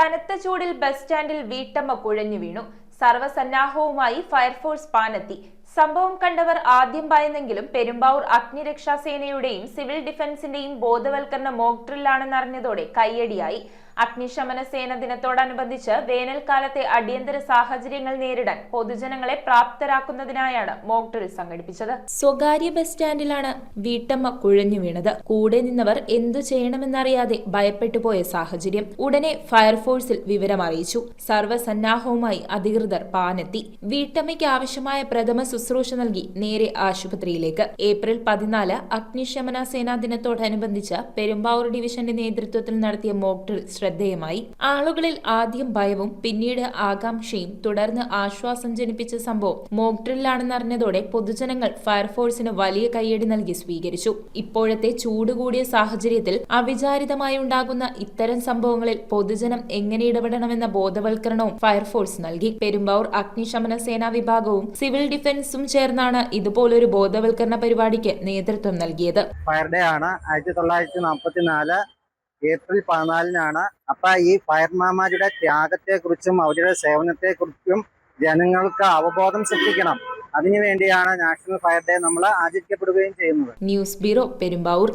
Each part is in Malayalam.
കനത്ത ചൂടിൽ ബസ് സ്റ്റാൻഡിൽ വീട്ടമ്മ കുഴഞ്ഞു വീണു. സർവ്വസന്നാഹവുമായി ഫയർഫോഴ്സ് പാനെത്തി. സംഭവം കണ്ടവർ ആദ്യം ഭയന്നെങ്കിലും പെരുമ്പാവൂർ അഗ്നിരക്ഷാസേനയുടെയും സിവിൽ ഡിഫൻസിന്റെയും ബോധവൽക്കരണ മോക്ക് ഡ്രില്ലാണെന്നറിഞ്ഞതോടെ കയ്യടിയായി. അഗ്നിശമന സേന ദിനത്തോടനുബന്ധിച്ച് വേനൽക്കാലത്തെ അടിയന്തര സാഹചര്യങ്ങൾ നേരിടാൻ പൊതുജനങ്ങളെ പ്രാപ്തരാക്കുന്നതിനായാണ് മോക്ക് ഡ്രിൽ സംഘടിപ്പിച്ചത്. സ്വകാര്യ ബസ് സ്റ്റാൻഡിലാണ് വീട്ടമ്മ കുഴഞ്ഞു വീണത്. കൂടെ നിന്നവർ എന്തു ചെയ്യണമെന്നറിയാതെ ഭയപ്പെട്ടുപോയ സാഹചര്യം. ഉടനെ ഫയർഫോഴ്സിൽ വിവരമറിയിച്ചു. സർവ്വസന്നാഹവുമായി അധികൃതർ പാനെത്തി. വീട്ടമ്മയ്ക്ക് ആവശ്യമായ പ്രഥമ ശുശ്രൂഷ നൽകി നേരെ ആശുപത്രിയിലേക്ക്. ഏപ്രിൽ 14 അഗ്നിശമന സേനാ ദിനത്തോടനുബന്ധിച്ച് പെരുമ്പാവൂർ ഡിവിഷന്റെ നേതൃത്വത്തിൽ നടത്തിയ മോക്ക് ഡ്രിൽ ശ്രദ്ധേയമായി. ആളുകളിൽ ആദ്യം ഭയവും പിന്നീട് ആകാംക്ഷയും തുടർന്ന് ആശ്വാസം ജനിപ്പിച്ച സംഭവം മോക്ക് ഡ്രില്ലാണെന്നറിഞ്ഞതോടെ പൊതുജനങ്ങൾ ഫയർഫോഴ്സിന് വലിയ കയ്യടി നൽകി സ്വീകരിച്ചു. ഇപ്പോഴത്തെ ചൂട് കൂടിയ സാഹചര്യത്തിൽ അവിചാരിതമായി ഉണ്ടാകുന്ന ഇത്തരം സംഭവങ്ങളിൽ പൊതുജനം എങ്ങനെ ഇടപെടണമെന്ന ബോധവൽക്കരണവും ഫയർഫോഴ്സ് നൽകി. പെരുമ്പാവൂർ അഗ്നിശമന സേനാ വിഭാഗവും സിവിൽ ഡിഫൻസും ചേർന്നാണ് ഇതുപോലൊരു ബോധവൽക്കരണ പരിപാടിക്ക് നേതൃത്വം നൽകിയത്. ഫയർ ഡേ ആണ് 1944 ഏപ്രിൽ 14 അപ്പൊ ഈ ഫയർമാൻമാരുടെ ത്യാഗത്തെക്കുറിച്ചും അവരുടെ സേവനത്തെക്കുറിച്ചും ജനങ്ങൾക്ക് അവബോധം സൃഷ്ടിക്കണം. അതിനുവേണ്ടിയാണ് നാഷണൽ ഫയർ ഡേ നമ്മൾ ആചരിക്കപ്പെടുകയും ചെയ്യുന്നത്. News bureau, Perumbavoor.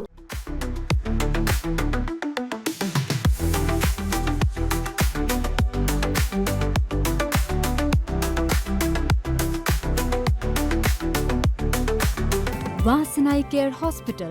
Vasanai Care Hospital.